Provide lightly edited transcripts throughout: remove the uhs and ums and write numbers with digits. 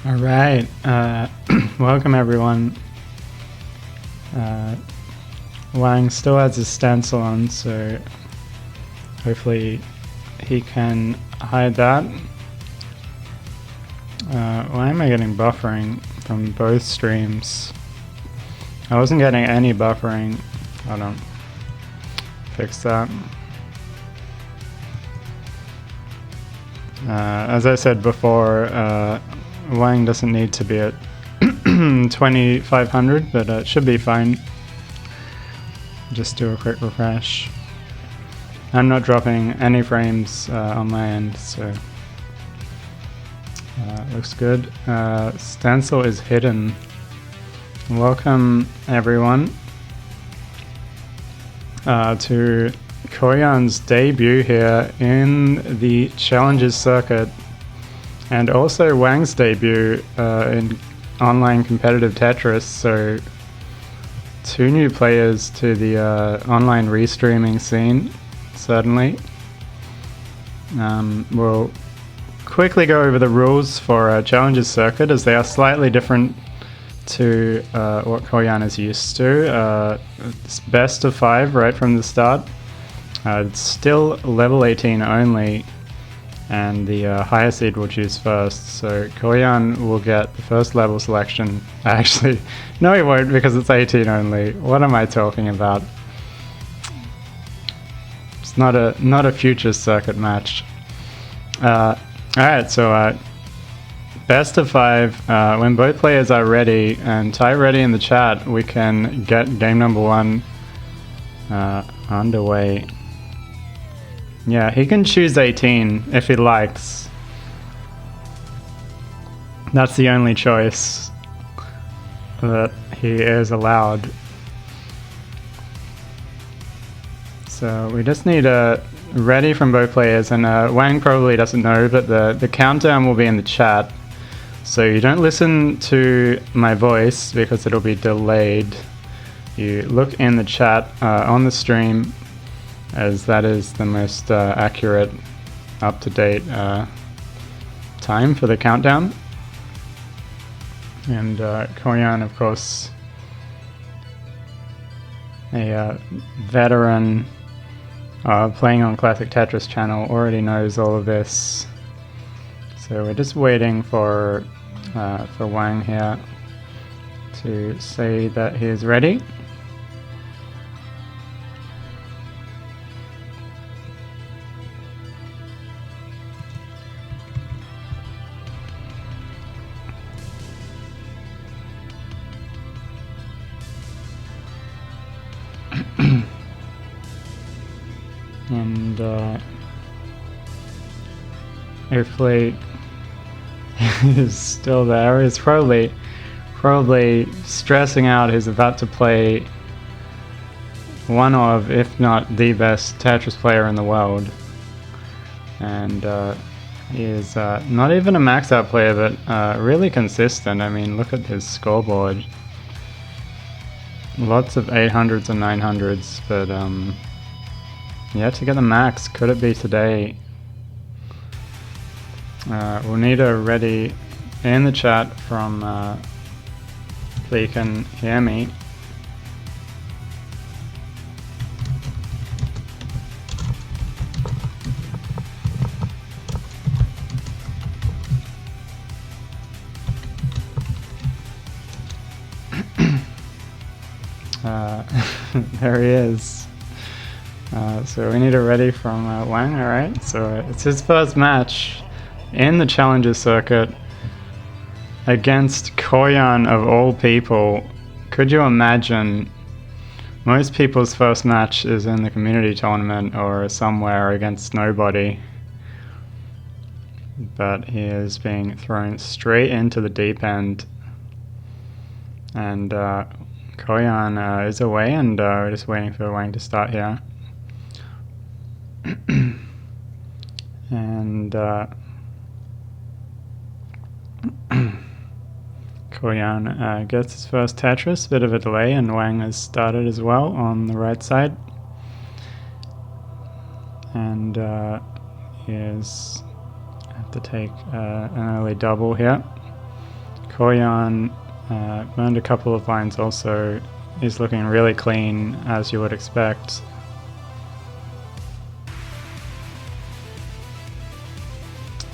All right, welcome everyone. Wang still has his stencil on, so hopefully he can hide that. Why am I getting buffering from both streams? I wasn't getting any buffering. I don't fix that. As I said before, Wang doesn't need to be at 2500, but it should be fine. Just do a quick refresh. I'm not dropping any frames on my end, so looks good. Stencil is hidden. Welcome everyone to Koryan's debut here in the Challenges circuit, and also Wang's debut in online competitive Tetris. So 2 new players to the online restreaming scene, certainly. We'll quickly go over the rules for Challenges circuit, as they are slightly different to what Koryan is used to. It's best of 5 right from the start. It's still level 18 only, and the higher seed will choose first. So Koryan will get the first level selection. Actually, no, he won't, because it's 18 only. What am I talking about? It's not a future circuit match. Alright, so best of 5. When both players are ready, and type ready in the chat, we can get game number 1 underway. Yeah, he can choose 18 if he likes. That's the only choice that he is allowed. So we just need a ready from both players, and Wang probably doesn't know, but the countdown will be in the chat. So you don't listen to my voice because it'll be delayed. You look in the chat on the stream, as that is the most accurate, up-to-date time for the countdown. And Koryan, of course, a veteran playing on Classic Tetris channel, already knows all of this. So we're just waiting for Wang here to say that he is ready. And hopefully he's still there. He's probably stressing out. He's about to play one of, if not the best Tetris player in the world. And he is not even a max out player, but really consistent. I mean, look at his scoreboard. Lots of 800s and 900s, but yeah, to get the max, could it be today? We'll need a ready in the chat from so you can hear me. There he is. So we need a ready from Wang. Alright, so it's his first match in the Challenger circuit against Koryan, of all people. Could you imagine? Most people's first match is in the community tournament or somewhere against nobody. But he is being thrown straight into the deep end. And Koryan is away, and we're just waiting for Wang to start here. And Koryan gets his first Tetris, bit of a delay, and Wang has started as well on the right side. And he is have to take an early double here. Koryan burned a couple of lines also. He's looking really clean, as you would expect.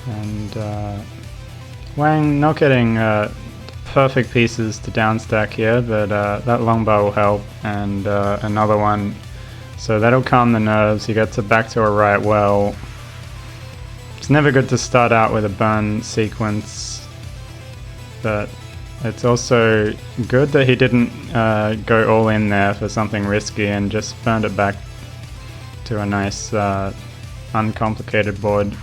And Wang not getting perfect pieces to downstack here, but that longbar will help, and another one. So that'll calm the nerves. He gets it back to a right well. It's never good to start out with a burn sequence, but it's also good that he didn't go all in there for something risky and just burned it back to a nice uncomplicated board.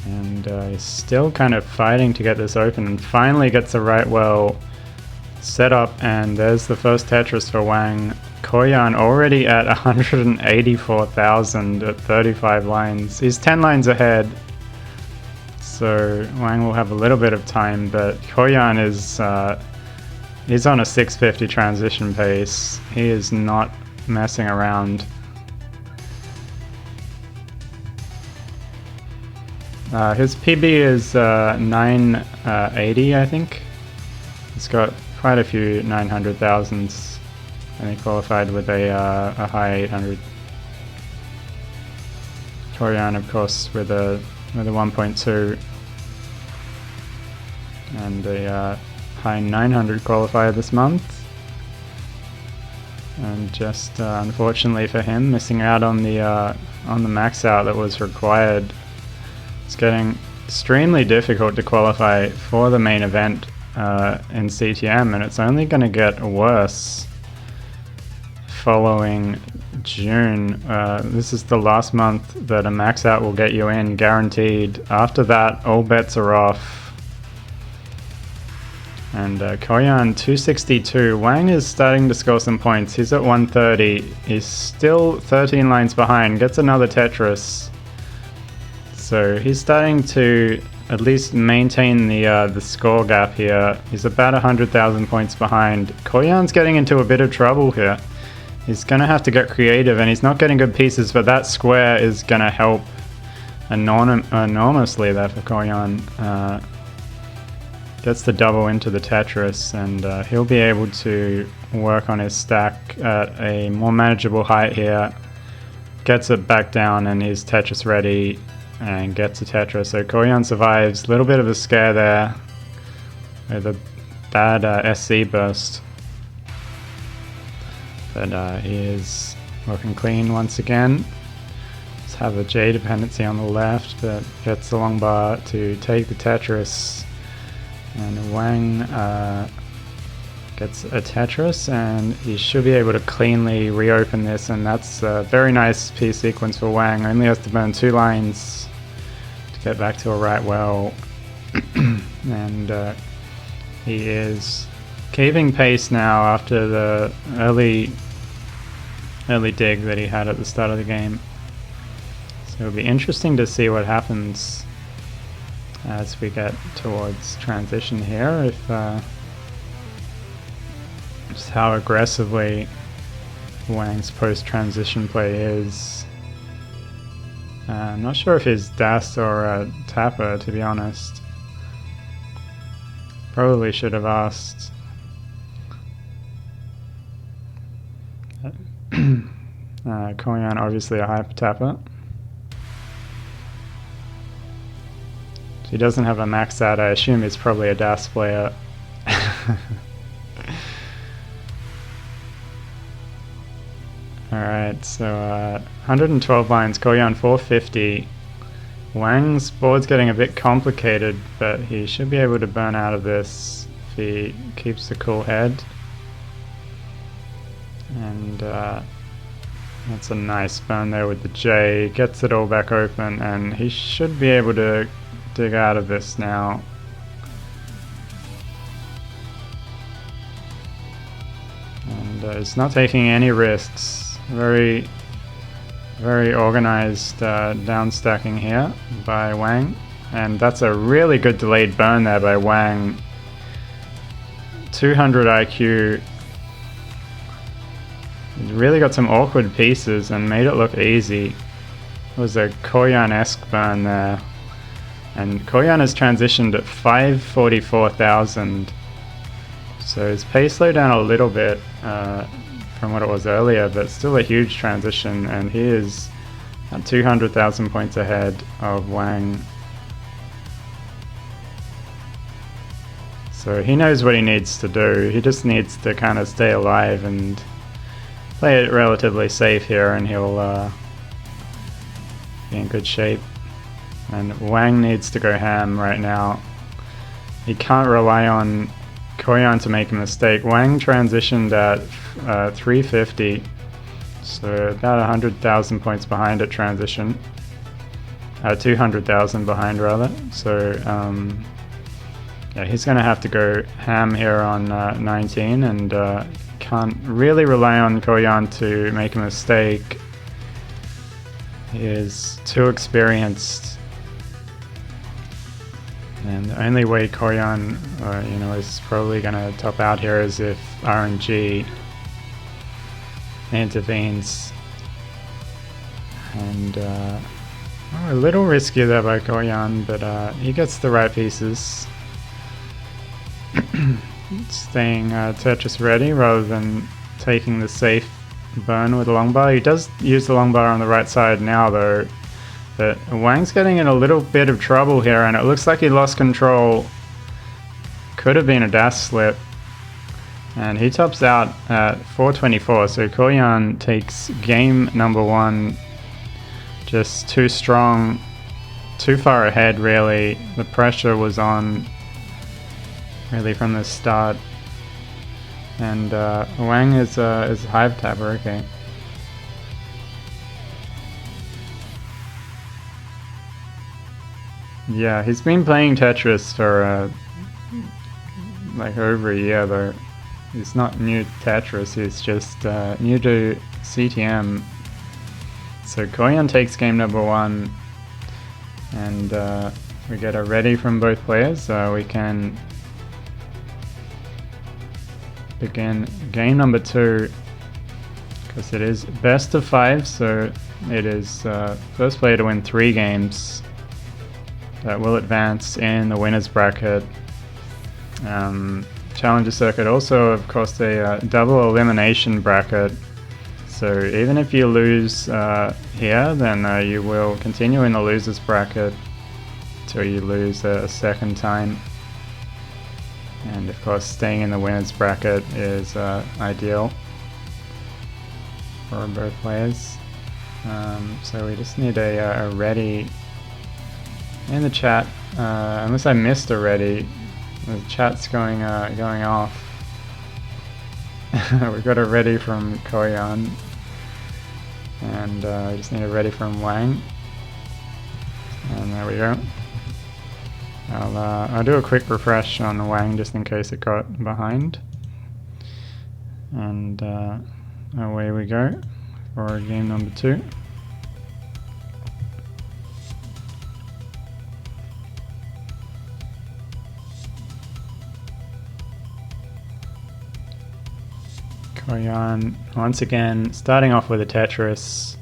And he's still kind of fighting to get this open, and finally gets the right well set up, and there's the first Tetris for Wang. Koryan already at 184,000 at 35 lines. He's 10 lines ahead, so Wang will have a little bit of time, but Koryan is he's on a 650 transition pace. He is not messing around. His PB is 980, I think. He's got quite a few 900,000s, and he qualified with a high 800. Koryan, of course, with a 1.2 and a high 900 qualifier this month. And just unfortunately for him, missing out on the max out that was required. It's getting extremely difficult to qualify for the main event in CTM, and it's only going to get worse following June. This is the last month that a max out will get you in, guaranteed. After that, all bets are off. And Koryan 262. Wang is starting to score some points. He's at 130. He's still 13 lines behind. Gets another Tetris. So he's starting to at least maintain the score gap here. He's about 100,000 points behind. Koryan's getting into a bit of trouble here. He's going to have to get creative, and he's not getting good pieces, but that square is going to help enormously there for Koryan. Gets the double into the Tetris, and he'll be able to work on his stack at a more manageable height here. Gets it back down, and he's Tetris ready. And gets a Tetris. So Koryan survives. A little bit of a scare there with a bad SC burst. But he is looking clean once again. Let's have a J dependency on the left, but gets the long bar to take the Tetris. And Wang gets a Tetris, and he should be able to cleanly reopen this, and that's a very nice piece sequence for Wang. Only has to burn 2 lines to get back to a right well. And he is keeping pace now after the early dig that he had at the start of the game. So it'll be interesting to see what happens as we get towards transition here, if just how aggressively Wang's post-transition play is. I'm not sure if he's Das or a Tapper, to be honest. Probably should have asked. Koryan obviously a hyper tapper. He doesn't have a max out. I assume he's probably a Das player. Alright, so 112 lines, Koryan 450. Wang's board's getting a bit complicated, but he should be able to burn out of this if he keeps the cool head. And that's a nice burn there with the J. Gets it all back open, and he should be able to dig out of this now. And it's not taking any risks. Very organized down stacking here by Wang, and that's a really good delayed burn there by Wang. 200 IQ. He's really got some awkward pieces and made it look easy. It was a Koryan-esque burn there. And Koryan has transitioned at 544,000. So his pace slowed down a little bit from what it was earlier, but still a huge transition, and he is at 200,000 points ahead of Wang. So he knows what he needs to do. He just needs to kind of stay alive and play it relatively safe here, and he'll be in good shape. And Wang needs to go ham right now. He can't rely on Koryan to make a mistake. Wang transitioned at 350, so about 100,000 points behind at transition. 200,000 behind rather. So yeah, he's going to have to go ham here on 19, and can't really rely on Koryan to make a mistake. He is too experienced. And the only way Koryan, is probably going to top out here is if RNG intervenes. And a little risky there by Koryan, but he gets the right pieces. Staying Tetris ready rather than taking the safe burn with the long bar. He does use the long bar on the right side now though. But Wang's getting in a little bit of trouble here, and it looks like he lost control. Could have been a dash slip. And he tops out at 424, so Koryan takes game number 1. Just too strong, too far ahead really. The pressure was on really from the start. And Wang is hive tapper, okay. Yeah, he's been playing Tetris for like over a year though. He's not new to Tetris, he's just new to CTM. So Koryan takes game number 1, and we get a ready from both players, so we can begin game number 2, because it is best of 5, so it is first player to win 3 games that will advance in the winners bracket. Challenger circuit also, of course, a double elimination bracket. So even if you lose here, then you will continue in the losers bracket till you lose a second time. And of course, staying in the winners bracket is ideal for both players. So we just need a ready in the chat, unless I missed already. The chat's going off. We've got a ready from Koryan, and we just need a ready from Wang. And there we go. I'll do a quick refresh on Wang just in case it got behind. And away we go for game number 2. Koryan once again starting off with a Tetris.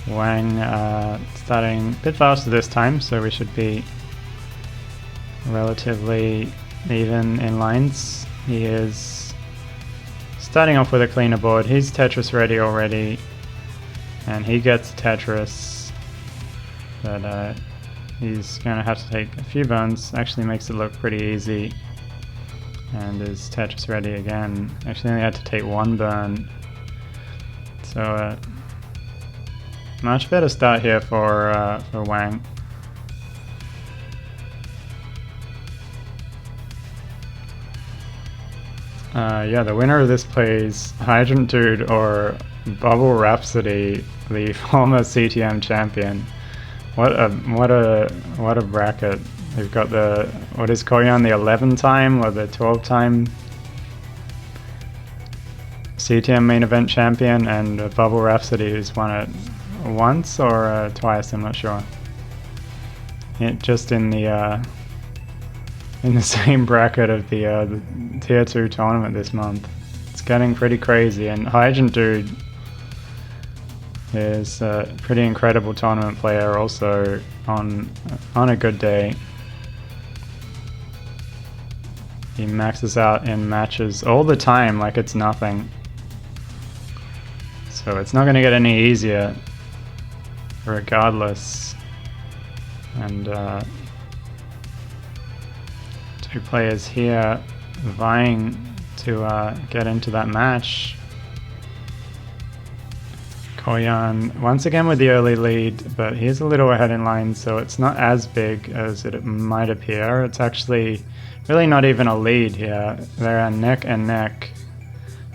Wang starting a bit faster this time, so we should be relatively even in lines. He is starting off with a cleaner board. He's Tetris ready already, and he gets Tetris, but he's gonna have to take a few burns. Actually makes it look pretty easy. And is Tetris ready again. Actually only had to take 1 burn. So much better start here for Wang. Yeah, the winner of this plays Hydrant Dude or Bubble Rhapsody, the former CTM champion. What a bracket. We've got what is Koryan, the 11-time or the 12-time CTM main event champion, and Bubble Rhapsody, who's won it once or twice, I'm not sure. Just in the same bracket of the Tier 2 tournament this month. It's getting pretty crazy, and Hygiene Dude is a pretty incredible tournament player also on a good day. He maxes out in matches all the time like it's nothing. So it's not going to get any easier regardless. And two players here vying to get into that match. Koryan once again with the early lead, but he's a little ahead in line, so it's not as big as it might appear. It's actually really not even a lead here. They're neck and neck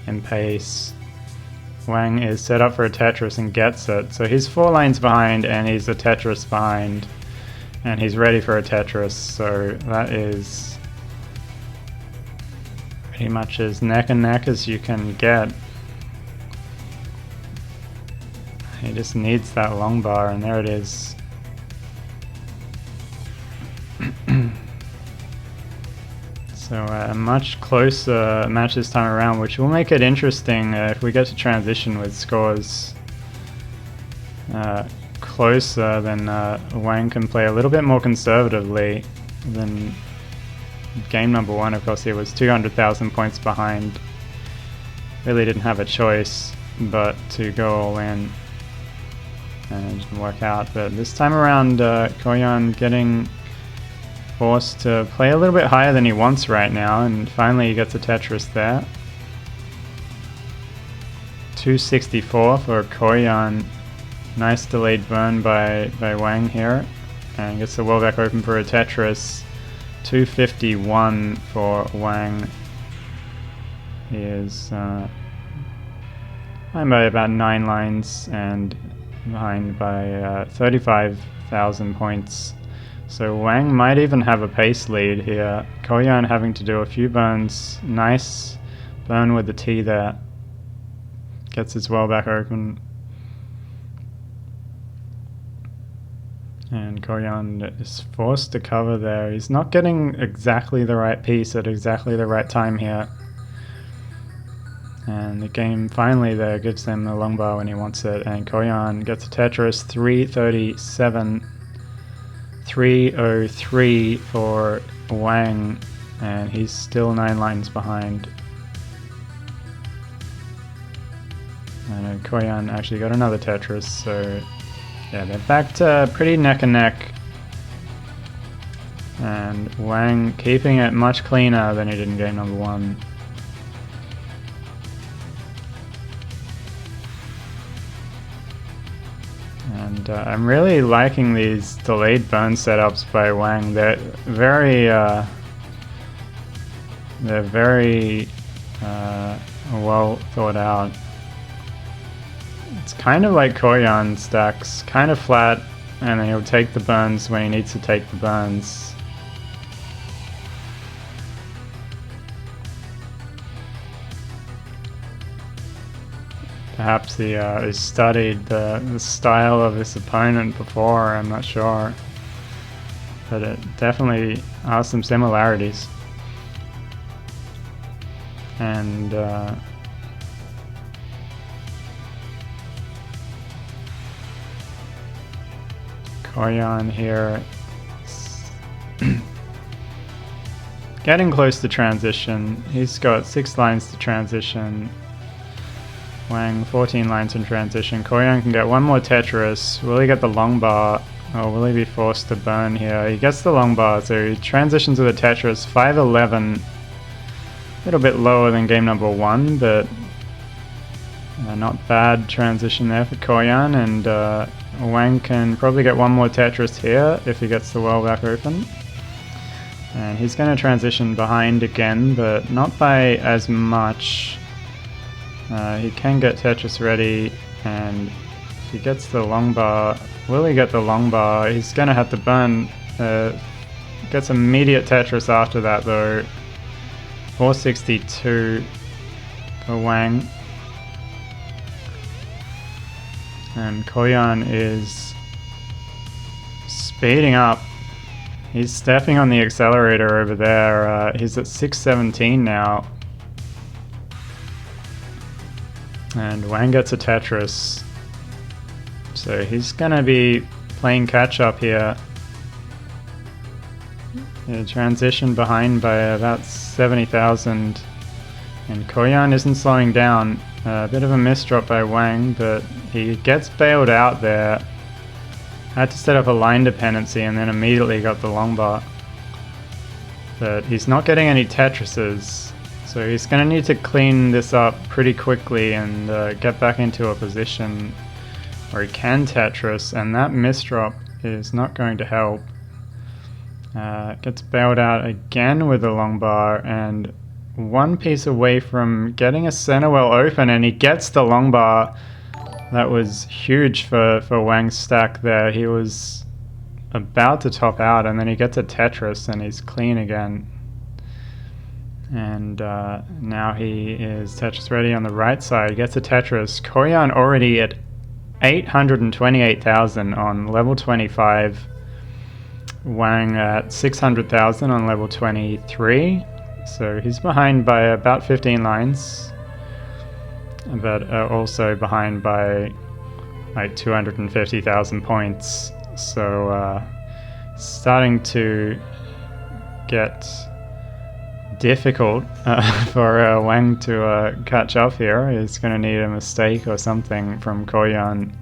in pace. Wang is set up for a Tetris and gets it, so he's 4 lines behind and he's a Tetris behind, and he's ready for a Tetris, so that is pretty much as neck and neck as you can get. He just needs that long bar, and there it is. So a much closer match this time around, which will make it interesting if we get to transition with scores closer. Then Wang can play a little bit more conservatively than game number 1. Of course, he was 200,000 points behind. Really didn't have a choice but to go all in. And it didn't work out, but this time around Koryan getting forced to play a little bit higher than he wants right now, and finally he gets a Tetris there. 264 for Koryan. Nice delayed burn by Wang here, and gets the wall back open for a Tetris. 251 for Wang. He is behind by about 9 lines and behind by 35,000 points. So Wang might even have a pace lead here. Koryan having to do a few burns. Nice burn with the T there. Gets his well back open. And Koryan is forced to cover there. He's not getting exactly the right piece at exactly the right time here. And the game finally there gives him the long bar when he wants it, and Koryan gets a Tetris. 337, 303 for Wang, and he's still 9 lines behind. And Koryan actually got another Tetris, so yeah, they're back to pretty neck and neck. And Wang keeping it much cleaner than he did in game number 1. And I'm really liking these delayed burn setups by Wang. They're very well thought out. It's kind of like Koryan stacks, kind of flat, and then he'll take the burns when he needs to take the burns. Perhaps he studied the style of his opponent before, I'm not sure. But it definitely has some similarities. And Koryan here getting close to transition. He's got 6 lines to transition. Wang 14 lines in transition. Koryan can get one more Tetris. Will he get the long bar, or will he be forced to burn here? He gets the long bar, so he transitions with a Tetris. 511, a little bit lower than game number 1, but not bad transition there for Koryan, and Wang can probably get one more Tetris here if he gets the well back open. And he's going to transition behind again, but not by as much. He can get Tetris ready, and if he gets the long bar, will he get the long bar? He's going to have to burn. Gets immediate Tetris after that though. 462 for Wang. And Koryan is speeding up. He's stepping on the accelerator over there. He's at 617 now. And Wang gets a Tetris. So he's gonna be playing catch up here. Transition behind by about 70,000. And Koryan isn't slowing down. A bit of a misdrop by Wang, but he gets bailed out there. Had to set up a line dependency and then immediately got the long bar. But he's not getting any Tetrises, so he's going to need to clean this up pretty quickly and get back into a position where he can Tetris, and that misdrop is not going to help. Gets bailed out again with the long bar, and one piece away from getting a center well open, and he gets the long bar. That was huge for Wang's stack there. He was about to top out, and then he gets a Tetris, and he's clean again. And now he is Tetris ready on the right side. He gets a Tetris. Koryan already at 828,000 on level 25. Wang at 600,000 on level 23. So he's behind by about 15 lines. But also behind by like 250,000 points. So starting to get difficult for Wang to catch up here. He's going to need a mistake or something from Koryan,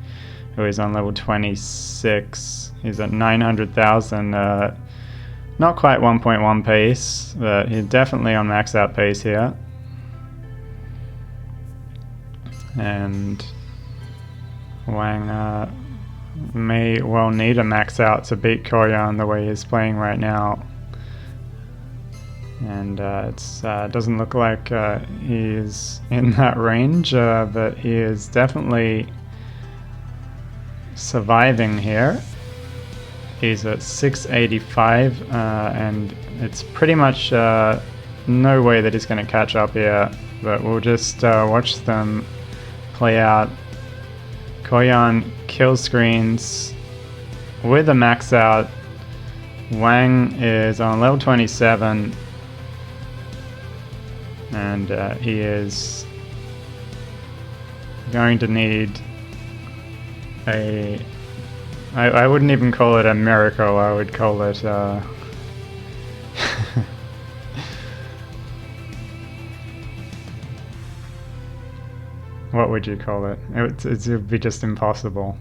who is on level 26. He's at 900,000. Not quite 1.1 pace, but he's definitely on max out pace here. And Wang may well need a max out to beat Koryan the way he's playing right now. And it doesn't look like he's in that range, but he is definitely surviving here. He's at 685, and it's pretty much no way that he's going to catch up here, but we'll just watch them play out. Koryan kill screens with a max out. Wang is on level 27, and he is going to need a... I wouldn't even call it a miracle, I would call it what would you call it? It would be just impossible.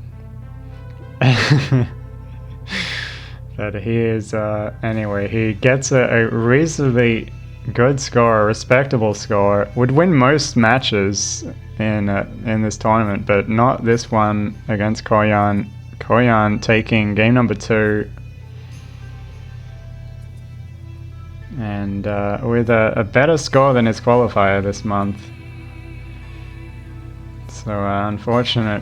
But he is, anyway, he gets a reasonably good score, a respectable score. Would win most matches in this tournament, but not this one against Koryan. Koryan taking game number 2. And with a better score than his qualifier this month. So unfortunate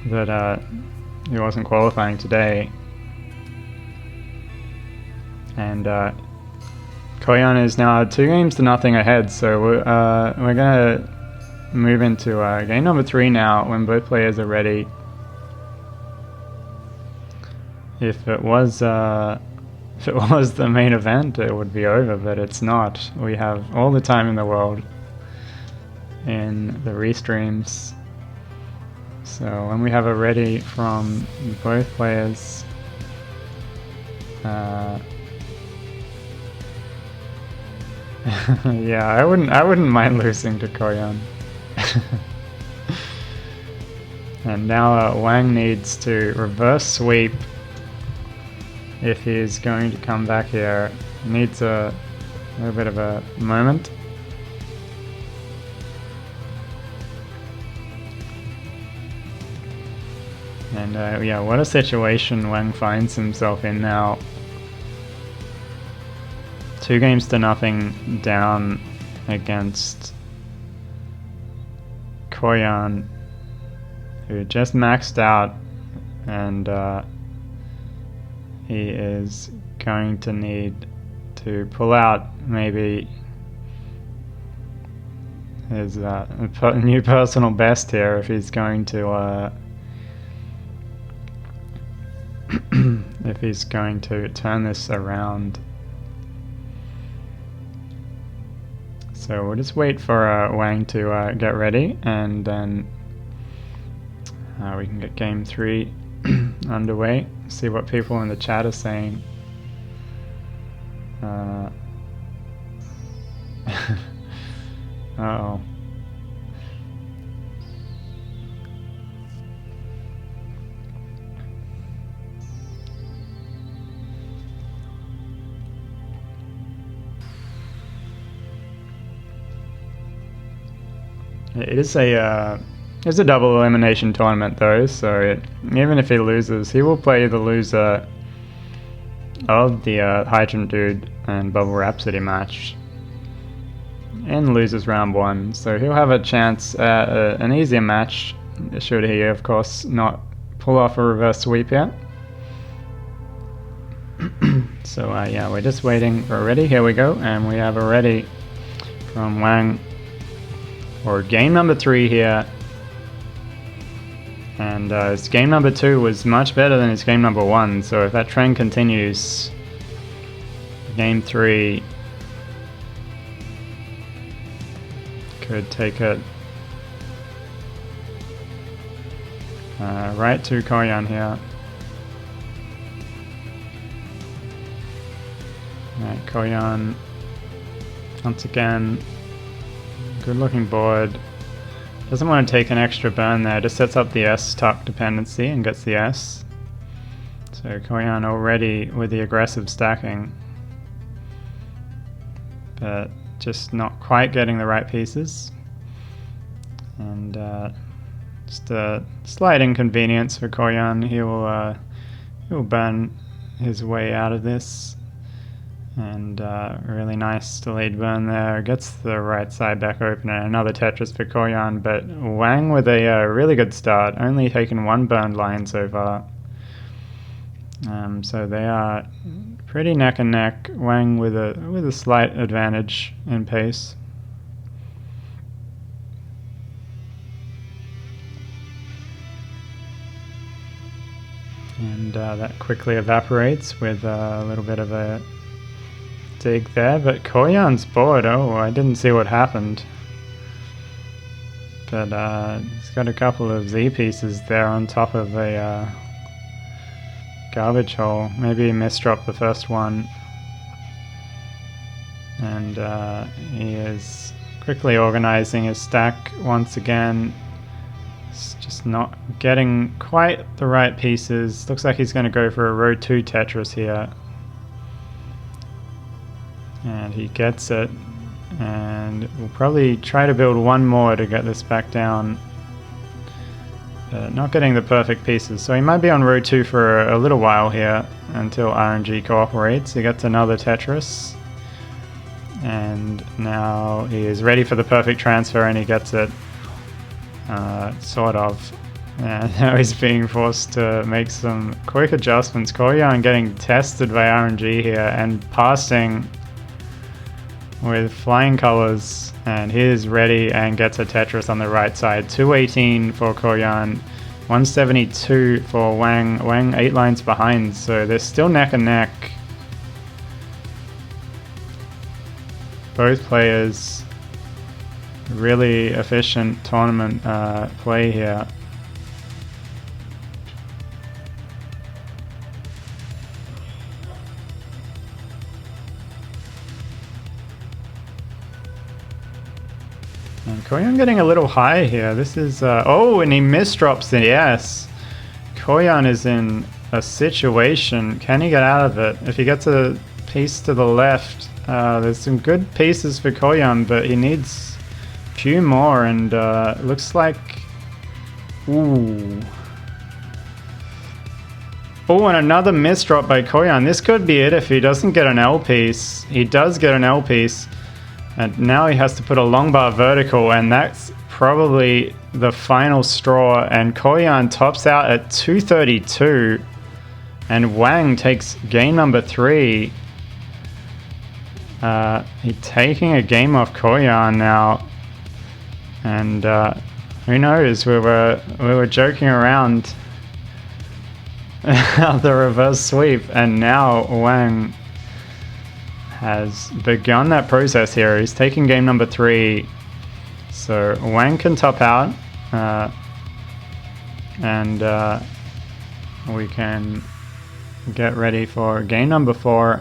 that he wasn't qualifying today. And Koryan is now 2-0 ahead, so we're going to move into game number 3 now, when both players are ready. If it was the main event, it would be over, but it's not. We have all the time in the world in the restreams. So when we have it ready from both players, yeah, I wouldn't mind losing to Koryan. And now Wang needs to reverse sweep if he's going to come back here. He needs a little bit of a moment. And yeah, what a situation Wang finds himself in now. 2-0 down against Koryan, who just maxed out, and he is going to need to pull out maybe his new personal best here if he's going to if he's going to turn this around. So So we'll just wait for Wang to get ready, and then we can get game 3 underway. See what people in the chat are saying. Uh-oh. It's a double elimination tournament though, so even if he loses, he will play the loser of the Hydrant Dude and Bubble Rhapsody match and loses round 1, so he'll have a chance at an easier match, should he of course not pull off a reverse sweep yet. So yeah, we're just waiting for a ready. Here we go, and we have a ready from Wang for game number 3 here. And his game number 2 was much better than his game number 1, so if that trend continues, game 3 could take it right to Koryan here. Alright, Koryan once again, good looking board. Doesn't want to take an extra burn there, just sets up the S tuck dependency and gets the S. So Koryan already with the aggressive stacking, but just not quite getting the right pieces. And just a slight inconvenience for Koryan. He will burn his way out of this. And really nice delayed burn there. Gets the right side back open, and another Tetris for Koryan, but Wang with a really good start, only taken 1 burned line so far. So they are pretty neck and neck. Wang with a slight advantage in pace. And that quickly evaporates with a little bit of a dig there, but Koryan's board, oh, I didn't see what happened. But he's got a couple of Z pieces there on top of a garbage hole. Maybe he misdropped the first one. And he is quickly organizing his stack once again. It's just not getting quite the right pieces. Looks like he's going to go for a row 2 Tetris here. And he gets it, and we'll probably try to build 1 more to get this back down. Not getting the perfect pieces, so he might be on row 2 for a little while here until RNG cooperates. He gets another Tetris, and now he is ready for the perfect transfer, and he gets it, sort of. And now he's being forced to make some quick adjustments. Koryan getting tested by RNG here and passing with flying colors, and he is ready and gets a Tetris on the right side. 218 for Koryan, 172 for Wang. Wang 8 lines behind, so they're still neck and neck. Both players really efficient tournament play here. And Koryan getting a little high here. This is oh, and he misdrops it. Yes, Koryan is in a situation. Can he get out of it? If he gets a piece to the left, there's some good pieces for Koryan, but he needs a few more. And looks like, ooh, oh, and another misdrop by Koryan. This could be it if he doesn't get an L piece. He does get an L piece. And now he has to put a long bar vertical, and that's probably the final straw. And Koryan tops out at 232, and Wang takes game number 3. He's taking a game off Koryan now, and who knows? We were joking around the reverse sweep, and now Wang has begun that process here. He's taking game number 3. So Wang can top out. And we can get ready for game number 4.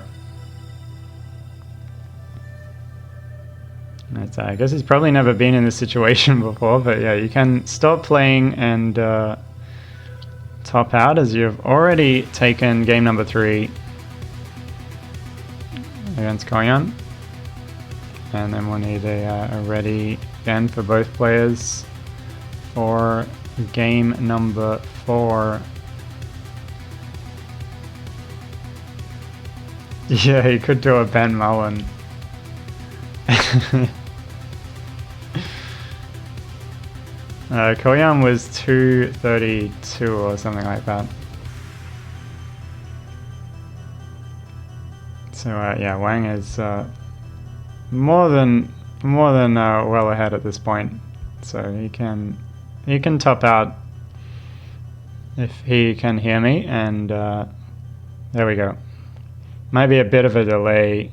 I guess he's probably never been in this situation before, but yeah, you can stop playing and top out as you've already taken game number 3 against Koryan. And then we'll need a ready again for both players for game number 4. Yeah, he could do a Ben Mullen. Koryan was 232 or something like that. So yeah, Wang is more than well ahead at this point. So he can top out if he can hear me, and there we go. Maybe a bit of a delay.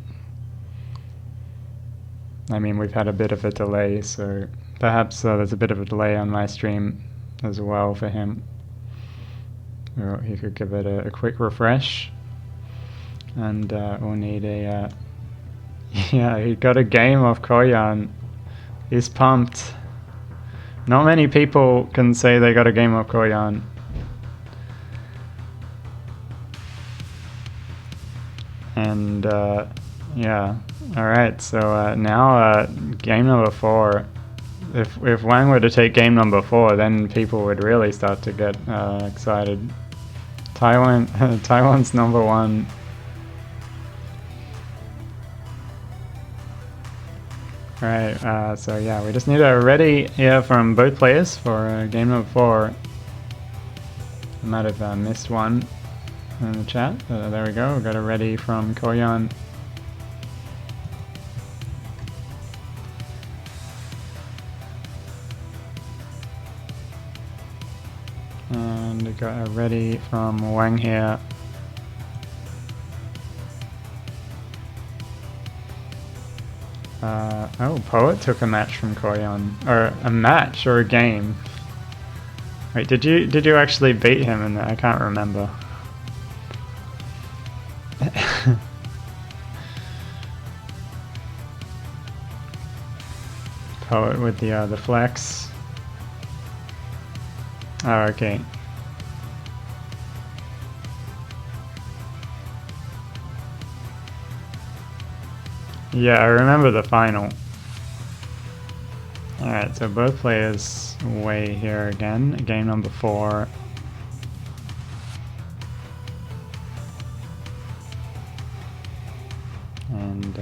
I mean, we've had a bit of a delay, so perhaps there's a bit of a delay on my stream as well for him. Or he could give it a quick refresh. And we'll need a... yeah, he got a game off Koryan. He's pumped. Not many people can say they got a game off Koryan. And yeah, alright, so now game number 4. If Wang were to take game number 4, then people would really start to get excited. Taiwan's number 1. Alright, so yeah, we just need a ready here from both players for game number 4. I might have missed one in the chat. There we go, we've got a ready from Koryan. And we got a ready from Wang here. Oh, Poet took a match from Koryan, or a match or a game. Wait, did you actually beat him in that? I can't remember. Poet with the flex. Oh, okay. Yeah, I remember the final. Alright, so both players away here again. Game number 4. And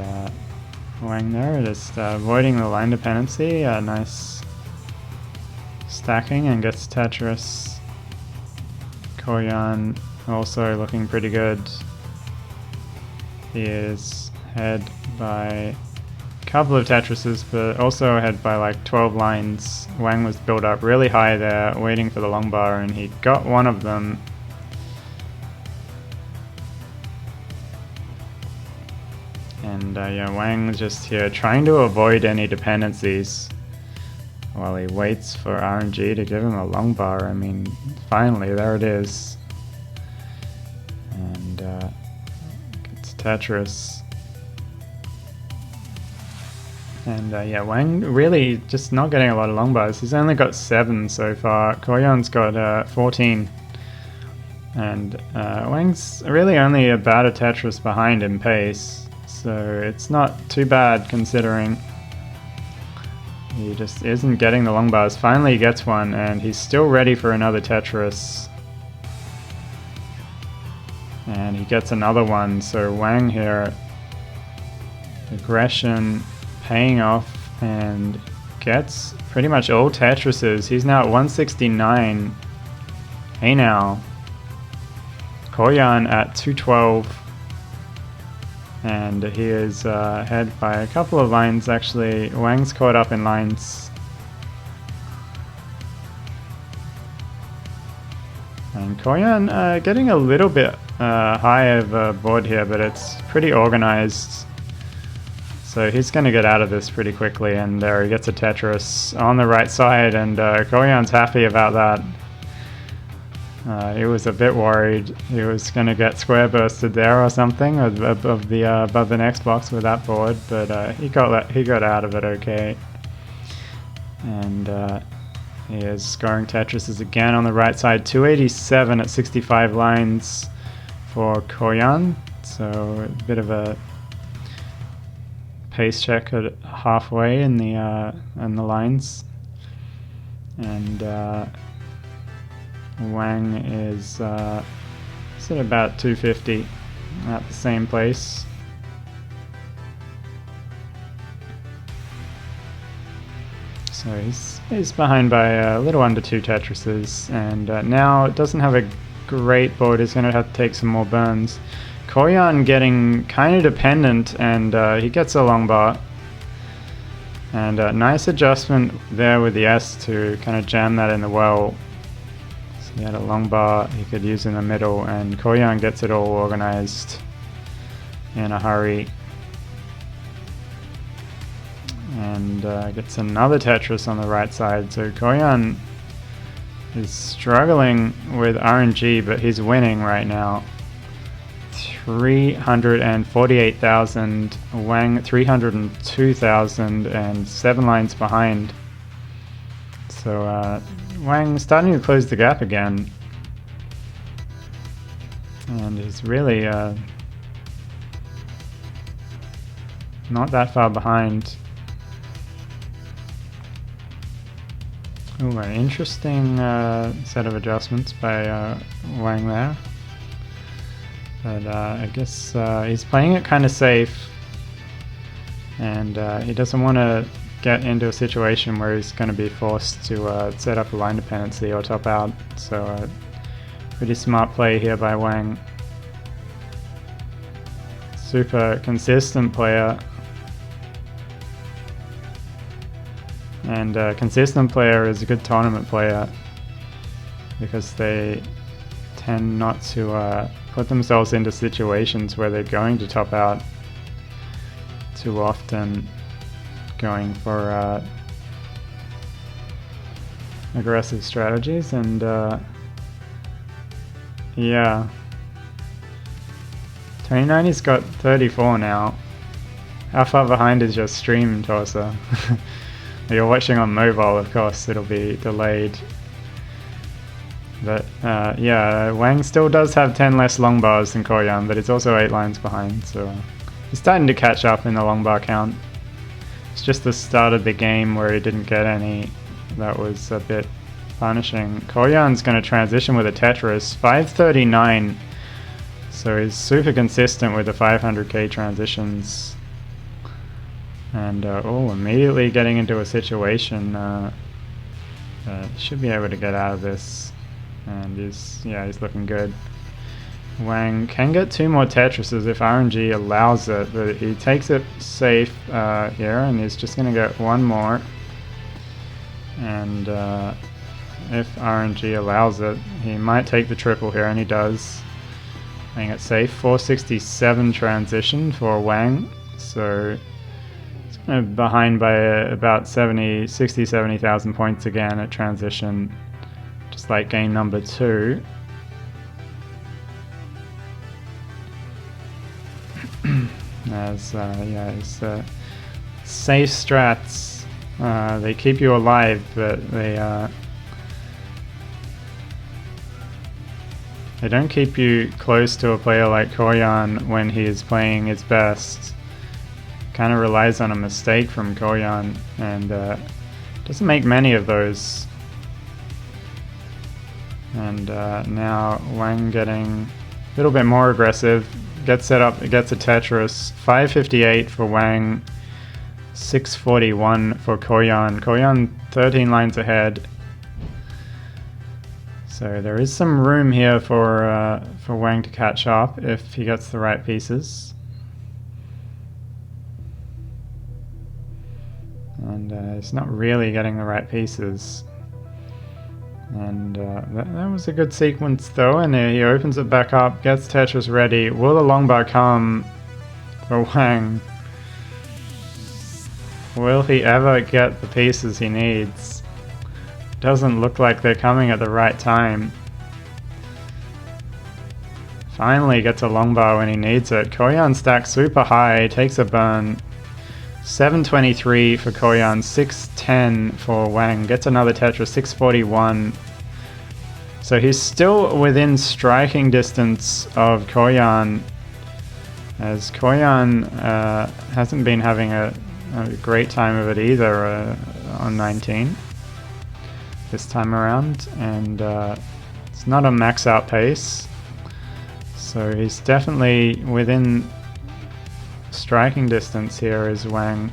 Wang there, just avoiding the line dependency. Nice stacking and gets Tetris. Koryan also looking pretty good. He is ahead by a couple of Tetrises, but also ahead by like 12 lines. Wang was built up really high there, waiting for the long bar, and he got one of them. And yeah, Wang's just here trying to avoid any dependencies while he waits for RNG to give him a long bar. I mean, finally, there it is. And gets Tetris. And yeah, Wang really just not getting a lot of long bars. He's only got 7 so far. Koryan's got 14. And Wang's really only about a Tetris behind in pace. So it's not too bad considering he just isn't getting the long bars. Finally he gets one and he's still ready for another Tetris. And he gets another one. So Wang here, aggression paying off, and gets pretty much all Tetrises. He's now at 169. Hey now. Koryan at 212. And he is ahead by a couple of lines actually. Wang's caught up in lines. And Koryan getting a little bit high of a board here, but it's pretty organized. So he's going to get out of this pretty quickly, and there he gets a Tetris on the right side, and Koryan's happy about that. He was a bit worried he was going to get square bursted there or something above the next box with that board, but he got out of it okay. And he is scoring Tetrises again on the right side. 287 at 65 lines for Koryan, so a bit of a pace check at halfway in the lines, and Wang is at about 250 at the same place. So he's behind by a little under 2 Tetrises, and now it doesn't have a great board. He's going to have to take some more burns. Koryan getting kind of dependent, and he gets a long bar. And nice adjustment there with the S to kind of jam that in the well. So he had a long bar he could use in the middle, and Koryan gets it all organized in a hurry. And gets another Tetris on the right side. So Koryan is struggling with RNG, but he's winning right now. 348,000, Wang 302,000, and 7 lines behind. So Wang starting to close the gap again, and he's really not that far behind. Ooh, an interesting set of adjustments by Wang there. But I guess he's playing it kind of safe, and he doesn't want to get into a situation where he's going to be forced to set up a line dependency or top out. So pretty smart play here by Wang. Super consistent player. And consistent player is a good tournament player because they tend not to put themselves into situations where they're going to top out too often, going for aggressive strategies. And yeah, 29's got 34 now. How far behind is your stream, Torsa? You're watching on mobile, of course, it'll be delayed. But yeah, Wang still does have 10 less long bars than Koryan, but it's also 8 lines behind, so he's starting to catch up in the long bar count. It's just the start of the game where he didn't get any that was a bit punishing. Koryan's going to transition with a Tetris, 539, so he's super consistent with the 500k transitions. And immediately getting into a situation, should be able to get out of this, and he's looking good. Wang can get 2 more Tetrises if RNG allows it, but he takes it safe here, and he's just going to get 1 more. And if RNG allows it, he might take the triple here, and he does. I think it's safe. 467 transition for Wang, so behind by about 70,000 points again at transition, just like game number 2. As safe strats, they keep you alive, but they don't keep you close to a player like Koryan when he is playing his best. Kind of relies on a mistake from Koryan, and doesn't make many of those. And now Wang getting a little bit more aggressive, gets set up, gets a Tetris. 558 for Wang, 641 for Koryan. Koryan 13 lines ahead. So there is some room here for Wang to catch up if he gets the right pieces. And he's not really getting the right pieces. And that was a good sequence though, and he opens it back up, gets Tetris ready. Will the long bar come for Wang? Will he ever get the pieces he needs? Doesn't look like they're coming at the right time. Finally gets a longbow when he needs it. Koryan stacks super high, takes a burn. 723 for Koryan, 610 for Wang. Gets another Tetris, 641. So he's still within striking distance of Koryan, as Koryan hasn't been having a great time of it either on 19 this time around, and it's not a max out pace. So he's definitely within striking distance here is Wang.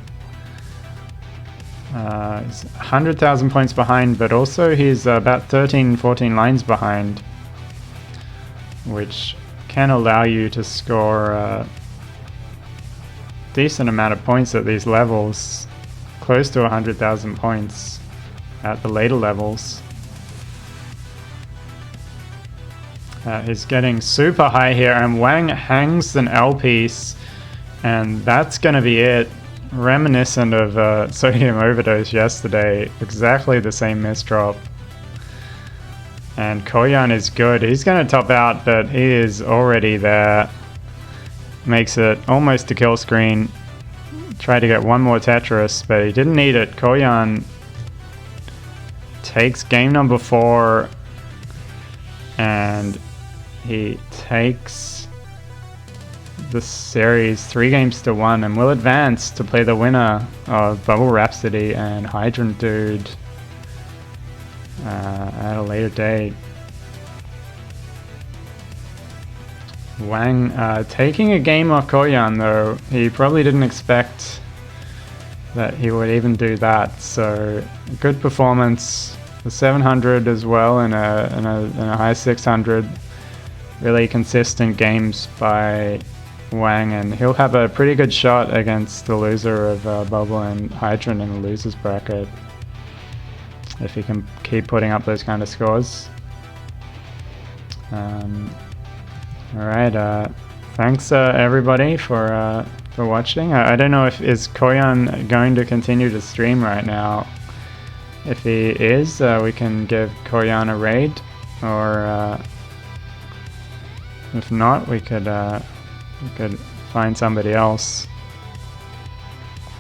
He's 100,000 points behind, but also he's about 13-14 lines behind, which can allow you to score a decent amount of points at these levels, close to 100,000 points at the later levels. He's getting super high here, and Wang hangs an L piece, and that's going to be it. Reminiscent of Sodium Overdose yesterday, exactly the same misdrop. And Koryan is good. He's going to top out, but he is already there. Makes it almost a kill screen. Tried to get one more Tetris, but he didn't need it. Koryan takes game number 4, and he takes the series 3-1 and will advance to play the winner of Bubble Rhapsody and Hydrant Dude at a later date. Wang taking a game off Koryan, though. He probably didn't expect that he would even do that, so good performance. The 700 as well, and a high 600. Really consistent games by Wang, and he'll have a pretty good shot against the loser of Bubble and Hydrant in the losers bracket if he can keep putting up those kind of scores. Alright, thanks everybody for watching. I don't know if is Koryan going to continue to stream right now. If he is, we can give Koryan a raid, or if not, we could find somebody else.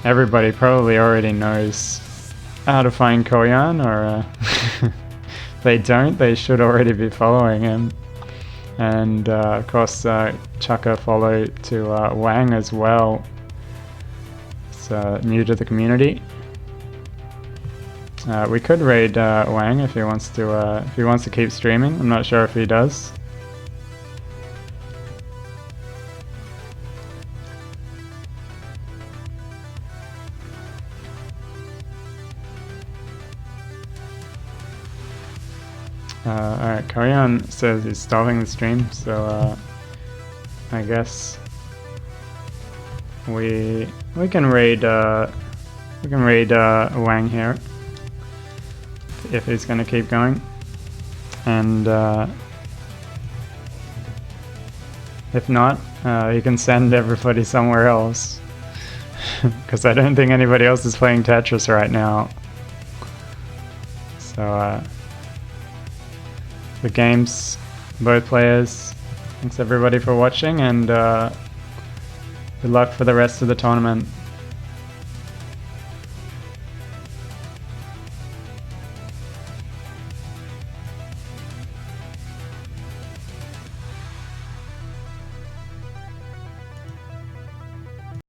Everybody probably already knows how to find Koryan, or if they don't, they should already be following him. And of course, chuck a follow to Wang as well. It's new to the community. We could raid Wang if he wants to keep streaming. I'm not sure if he does. Alright, Koryan says he's stopping the stream, so I guess we can raid Wang here if he's gonna keep going, and if not, you can send everybody somewhere else because I don't think anybody else is playing Tetris right now. So the games, both players. Thanks everybody for watching, and good luck for the rest of the tournament.